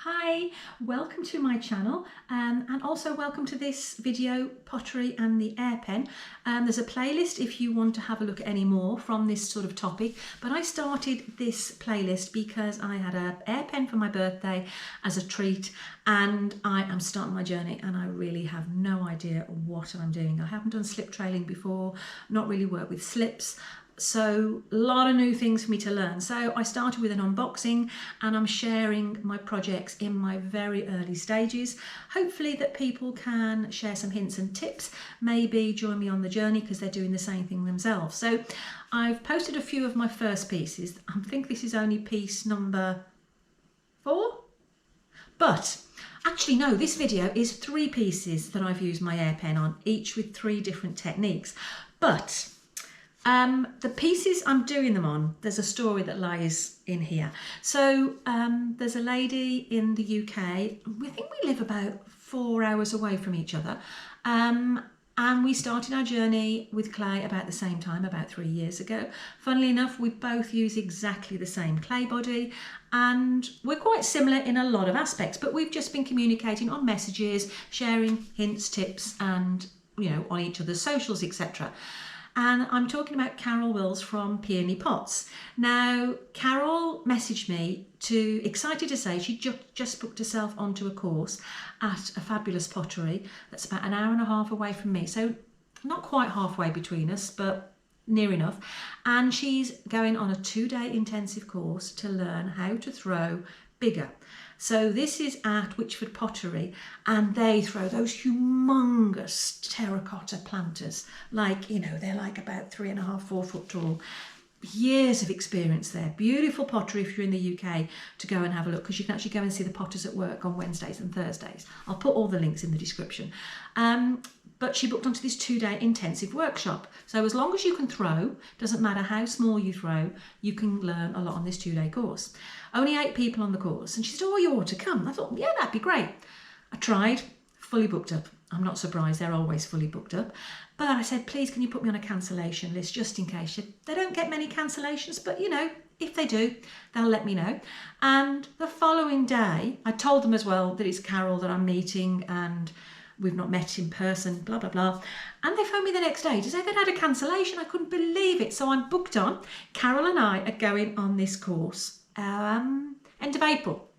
Hi, welcome to my channel and also welcome to this video, Pottery and the AirPen. There's a playlist if you want to have a look at any more from this sort of topic, but I started this playlist because I had an AirPen for my birthday as a treat and I am starting my journey and I really have no idea what I'm doing. I haven't done slip trailing before, not really worked with slips. So a lot of new things for me to learn. So I started with an unboxing and I'm sharing my projects in my very early stages. Hopefully that people can share some hints and tips, maybe join me on the journey because they're doing the same thing themselves. So I've posted a few of my first pieces. I think this is only piece number 4, but actually no, this video is 3 pieces that I've used my AirPen on, each with 3 different techniques. But the pieces I'm doing them on, there's a story that lies in here. So there's a lady in the UK, we think we live about 4 hours away from each other, and we started our journey with clay about the same time, about 3 years ago. Funnily enough, we both use exactly the same clay body and we're quite similar in a lot of aspects, but we've just been communicating on messages, sharing hints, tips and, you know, on each other's socials, etc. And I'm talking about Carol Wills from Peony Pots. Now, Carol messaged me excited to say she just booked herself onto a course at a fabulous pottery that's about an hour and a half away from me. So not quite halfway between us, but near enough. And she's going on a 2-day intensive course to learn how to throw bigger. So this is at Whichford Pottery and they throw those humongous terracotta planters, like, you know, they're like about 3.5, 4 foot tall. Years of experience there. Beautiful pottery if you're in the UK to go and have a look, because you can actually go and see the potters at work on Wednesdays and Thursdays. I'll put all the links in the description. But she booked onto this 2-day intensive workshop. So as long as you can throw, doesn't matter how small you throw, you can learn a lot on this 2-day course. Only 8 people on the course. And she said, oh, you ought to come. I thought, yeah, that'd be great. I tried, fully booked up. I'm not surprised, they're always fully booked up. But I said, please, can you put me on a cancellation list just in case? They don't get many cancellations, but you know, if they do, they'll let me know. And the following day, I told them as well that it's Carol that I'm meeting and we've not met in person, blah, blah, blah. And they phoned me the next day to say they'd had a cancellation. I couldn't believe it. So I'm booked on. Carol and I are going on this course end of April.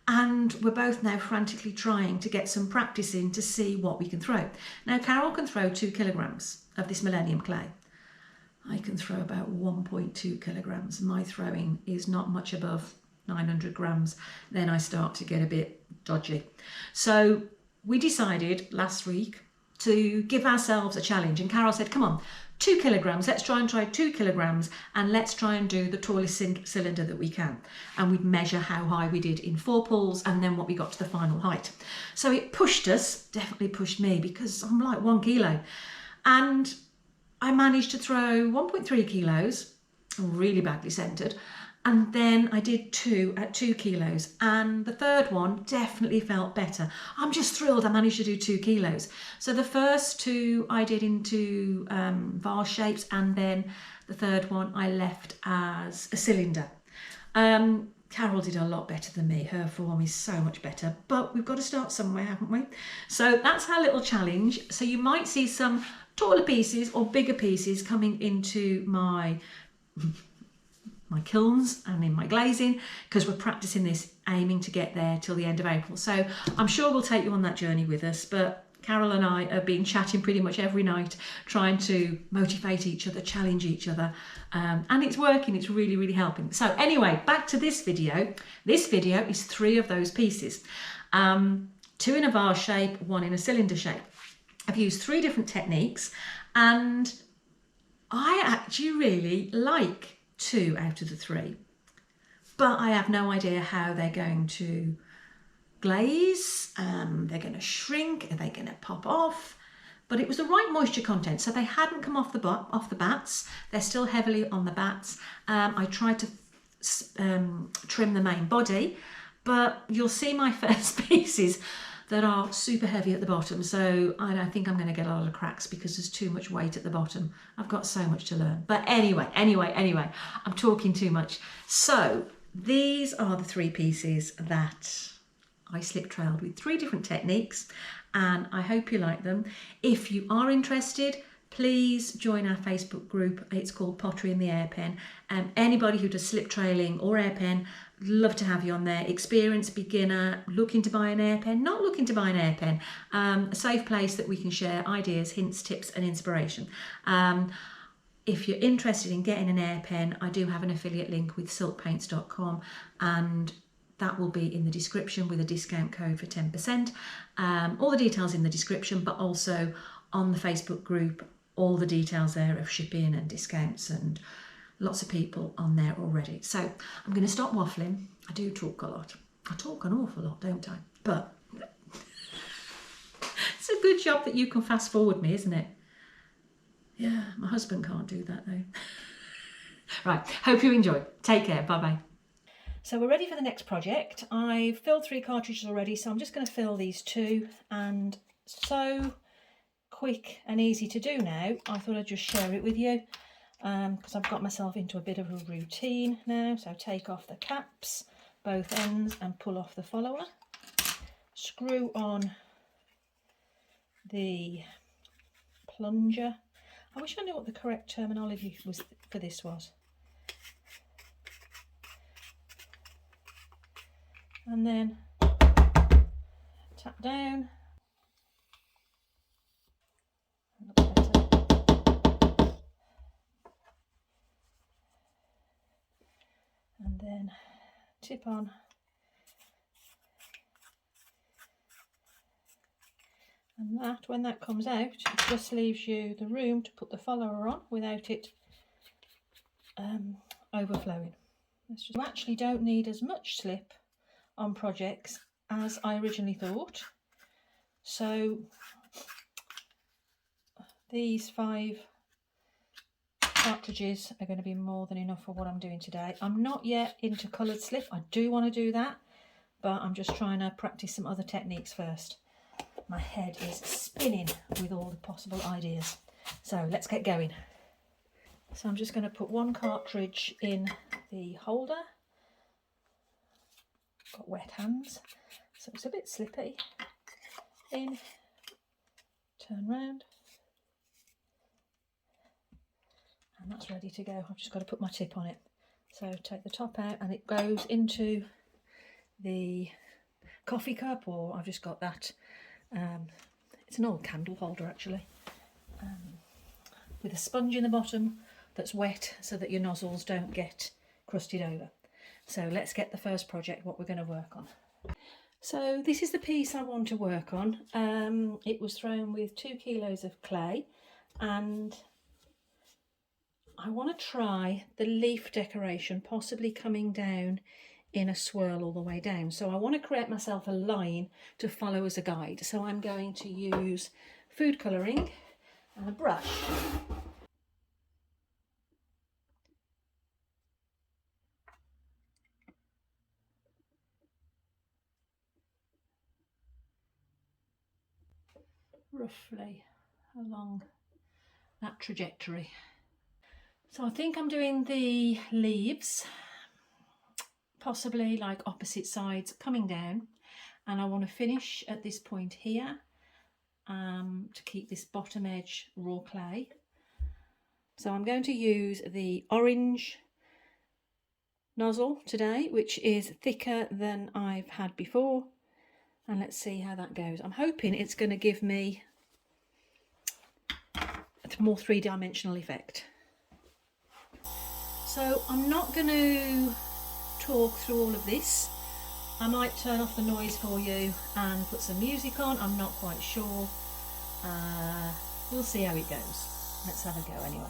And we're both now frantically trying to get some practice in to see what we can throw. Now, Carol can throw 2 kilograms of this Millennium clay. I can throw about 1.2 kilograms. My throwing is not much above 900 grams. Then I start to get a bit dodgy. So we decided last week to give ourselves a challenge. And Carol said, come on, 2 kilograms, let's try 2 kilograms and let's try and do the tallest cylinder that we can. And we'd measure how high we did in 4 pulls and then what we got to the final height. So it pushed us, definitely pushed me, because I'm like 1 kilo. And I managed to throw 1.3 kilos, really badly centered. And then I did 2 at 2 kilos and the third one definitely felt better. I'm just thrilled I managed to do 2 kilos. So the first 2 I did into vase shapes and then the third one I left as a cylinder. Carol did a lot better than me. Her form is so much better, but we've got to start somewhere, haven't we? So that's our little challenge. So you might see some taller pieces or bigger pieces coming into my kilns and in my glazing, because we're practicing this, aiming to get there till the end of April. So I'm sure we'll take you on that journey with us, but Carol and I have been chatting pretty much every night, trying to motivate each other, challenge each other, and it's working. It's really, really helping. So anyway, back to this video. This video is 3 of those pieces, 2 in a vase shape, 1 in a cylinder shape. I've used 3 different techniques and I actually really like 2 out of the 3, but I have no idea how they're going to glaze, they're going to shrink, are they going to pop off? But it was the right moisture content, so they hadn't come off the bats. They're still heavily on the bats. I tried to trim the main body, but you'll see my first pieces that are super heavy at the bottom, so I don't think I'm going to get a lot of cracks because there's too much weight at the bottom. I've got so much to learn. But anyway, I'm talking too much. So these are the 3 pieces that I slip trailed with 3 different techniques, and I hope you like them. If you are interested, please join our Facebook group. It's called Pottery and the AirPen. Anybody who does slip trailing or AirPen, love to have you on there. Experienced, beginner, looking to buy an AirPen, not looking to buy an AirPen. A safe place that we can share ideas, hints, tips and inspiration. If you're interested in getting an AirPen, I do have an affiliate link with silkpaints.com, and that will be in the description with a discount code for 10%. All the details in the description, but also on the Facebook group, all the details there of shipping and discounts, and lots of people on there already. So I'm going to stop waffling. I do talk a lot. I talk an awful lot, don't I? But it's a good job that you can fast forward me, isn't it? Yeah, my husband can't do that though. Right, hope you enjoy. Take care, bye-bye. So we're ready for the next project. I've filled 3 cartridges already, so I'm just going to fill these 2, and so quick and easy to do now, I thought I'd just share it with you, because I've got myself into a bit of a routine now. So take off the caps, both ends, and pull off the follower. Screw on the plunger. I wish I knew what the correct terminology was for this was. And then tap down. And then tip on. And that, when that comes out, it just leaves you the room to put the follower on without it overflowing. You actually don't need as much slip on projects as I originally thought. So these 5 cartridges are going to be more than enough for what I'm doing today. I'm not yet into coloured slip. I do want to do that, but I'm just trying to practice some other techniques first. My head is spinning with all the possible ideas. So let's get going. So I'm just going to put 1 cartridge in the holder. Got wet hands, so it's a bit slippy. In, turn round, and that's ready to go. I've just got to put my tip on it. So take the top out, and it goes into the coffee cup, or I've just got that. It's an old candle holder actually, with a sponge in the bottom that's wet so that your nozzles don't get crusted over. So let's get the first project, what we're going to work on. So this is the piece I want to work on. It was thrown with 2 kilos of clay, and I want to try the leaf decoration, possibly coming down in a swirl all the way down. So I want to create myself a line to follow as a guide. So I'm going to use food colouring and a brush. Roughly along that trajectory. So I think I'm doing the leaves, possibly like opposite sides coming down, and I want to finish at this point here to keep this bottom edge raw clay. So I'm going to use the orange nozzle today, which is thicker than I've had before, and let's see how that goes. I'm hoping it's going to give me a more 3-dimensional effect. So I'm not going to talk through all of this. I might turn off the noise for you and put some music on. I'm not quite sure. We'll see how it goes. Let's have a go anyway.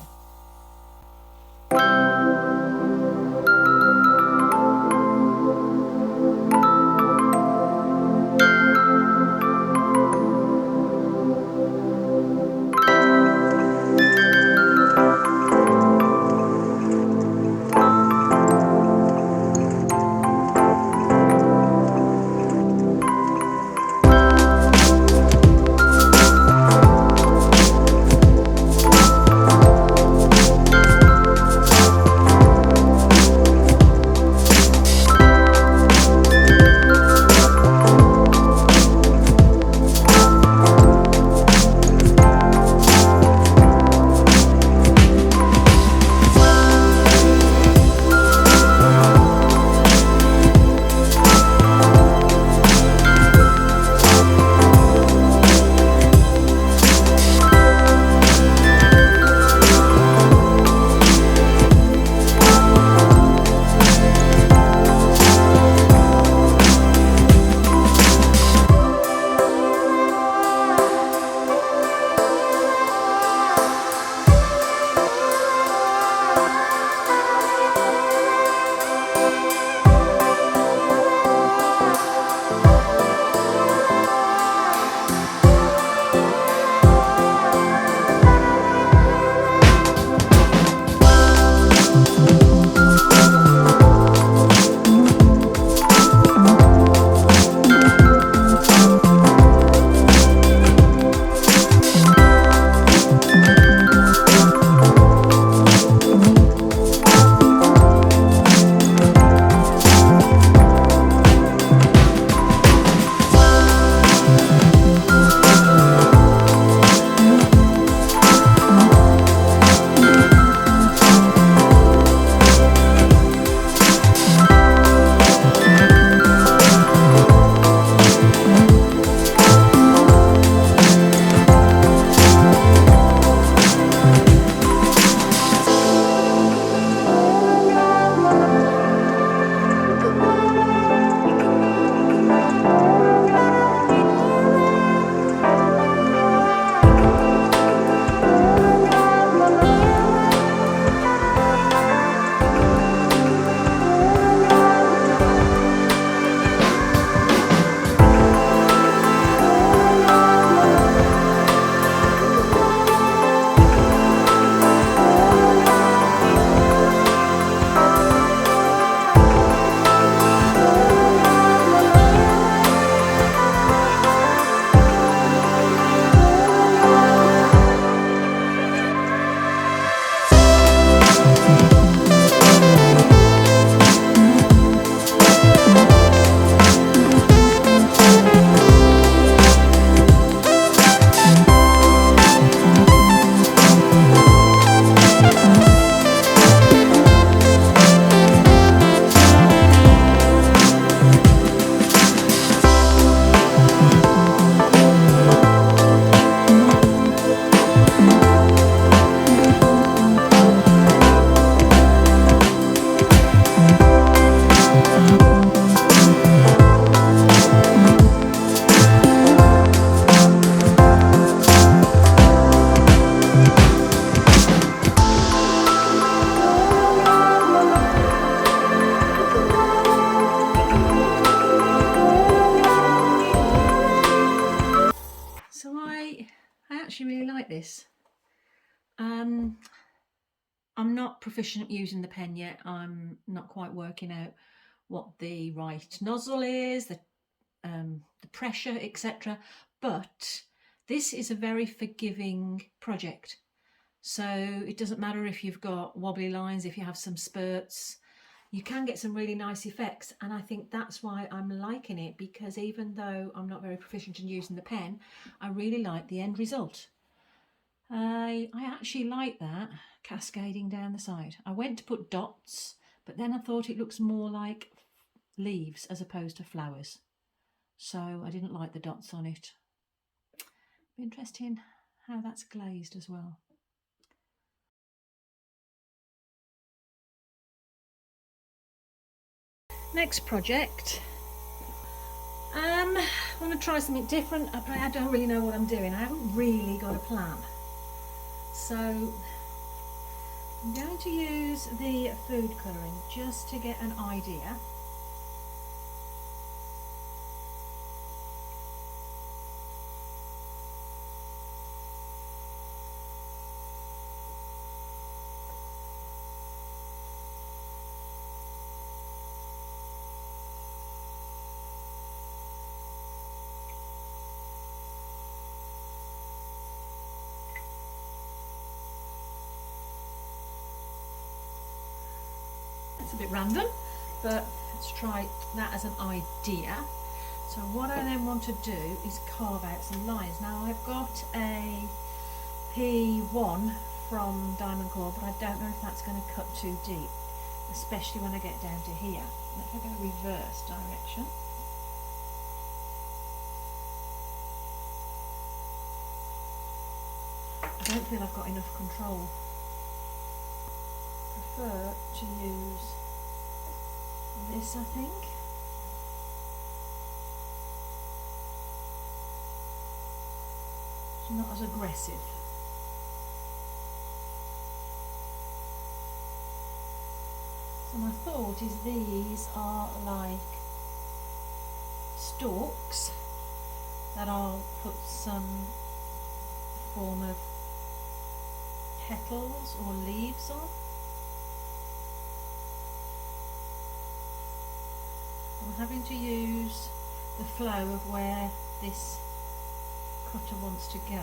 this. I'm not proficient at using the pen yet. I'm not quite working out what the right nozzle is, the pressure, etc. But this is a very forgiving project. So it doesn't matter if you've got wobbly lines, if you have some spurts, you can get some really nice effects. And I think that's why I'm liking it, because even though I'm not very proficient in using the pen, I really like the end result. I actually like that cascading down the side. I went to put dots, but then I thought it looks more like leaves as opposed to flowers. So I didn't like the dots on it. Be interesting how that's glazed as well. Next project. I want to try something different, but I don't really know what I'm doing. I haven't really got a plan. So I'm going to use the food colouring just to get an idea. It's a bit random, but let's try that as an idea. So what I then want to do is carve out some lines. Now I've got a P1 from Diamond Core, but I don't know if that's going to cut too deep, especially when I get down to here. If I go reverse direction. I don't feel I've got enough control. I prefer to use this, I think. It's not as aggressive. So my thought is these are like stalks that I'll put some form of petals or leaves on. I'm having to use the flow of where this cutter wants to go.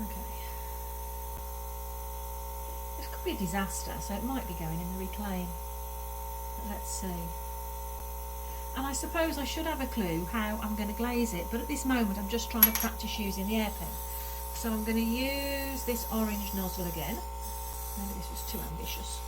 Okay. This could be a disaster, so it might be going in the reclaim. But let's see. And I suppose I should have a clue how I'm going to glaze it, but at this moment I'm just trying to practice using the AirPen. So I'm going to use this orange nozzle again. Maybe this was too ambitious.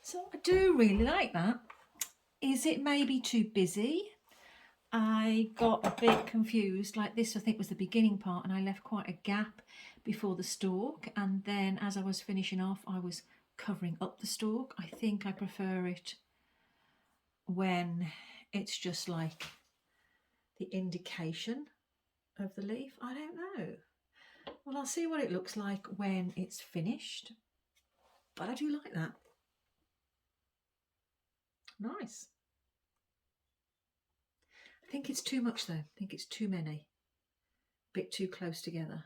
So I do really like that. Is it maybe too busy? I got a bit confused. Like this I think was the beginning part, and I left quite a gap before the stalk, and then as I was finishing off I was covering up the stalk. I think I prefer it when it's just like the indication of the leaf. I don't know. Well, I'll see what it looks like when it's finished. but I do like that. Nice. I think it's too much though. I think it's too many. A bit too close together.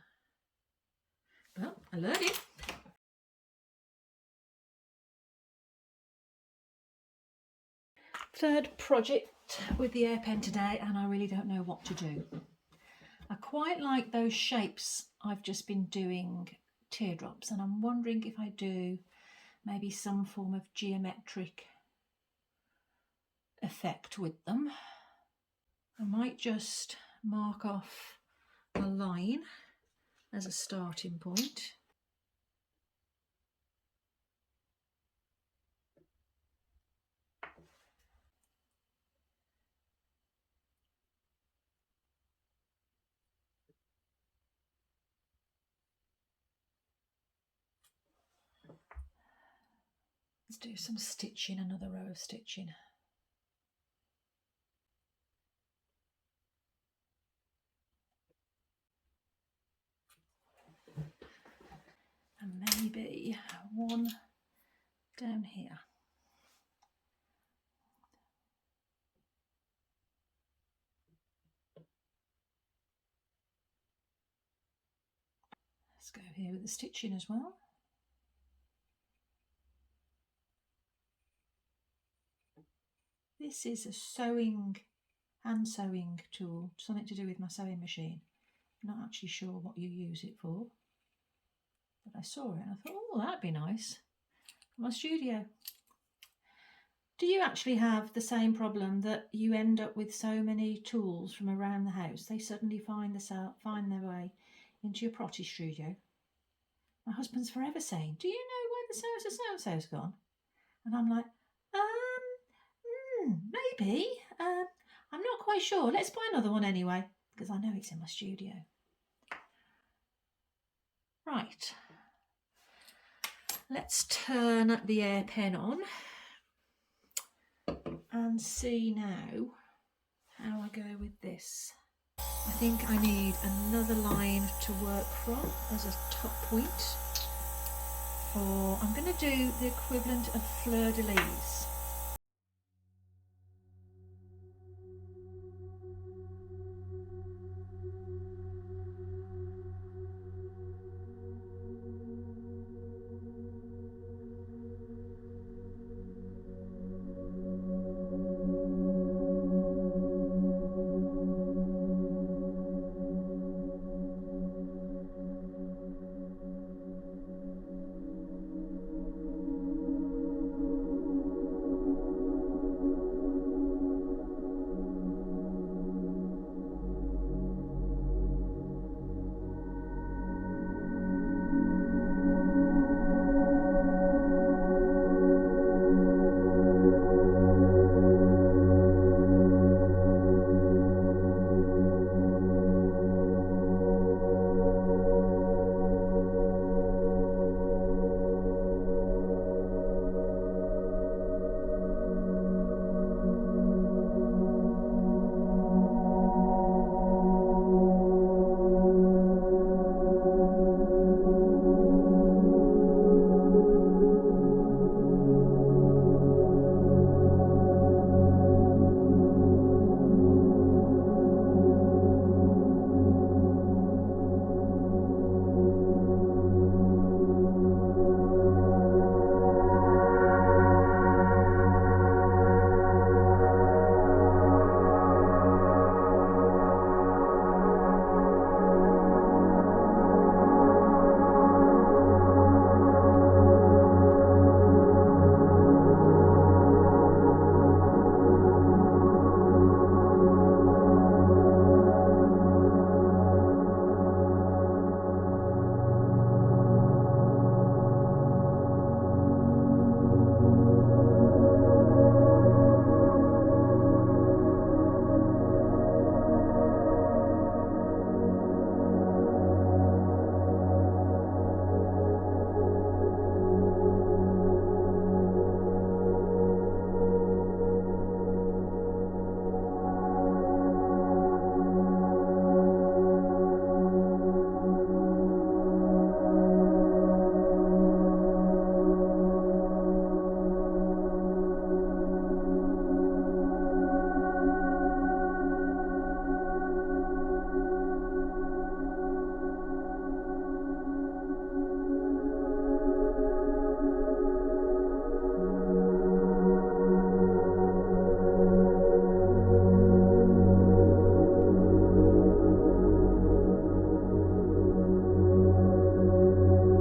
Well, I learned it. Third project with the AirPen today, and I really don't know what to do. I quite like those shapes I've just been doing teardrops, and I'm wondering if I do maybe some form of geometric effect with them. I might just mark off a line as a starting point. Let's do some stitching, another row of stitching. And maybe one down here. Let's go here with the stitching as well. This is a hand sewing tool, something to do with my sewing machine. I'm not actually sure what you use it for, but I saw it and I thought, oh, that'd be nice for my studio. Do you actually have the same problem that you end up with so many tools from around the house, they suddenly find their way into your potty studio? My husband's forever saying, do you know where the so-and-so's gone? And I'm like, maybe. I'm not quite sure. Let's buy another one anyway, because I know it's in my studio. Right. Let's turn the AirPen on and see now how I go with this. I think I need another line to work from as a top point. Or I'm going to do the equivalent of fleur-de-lis.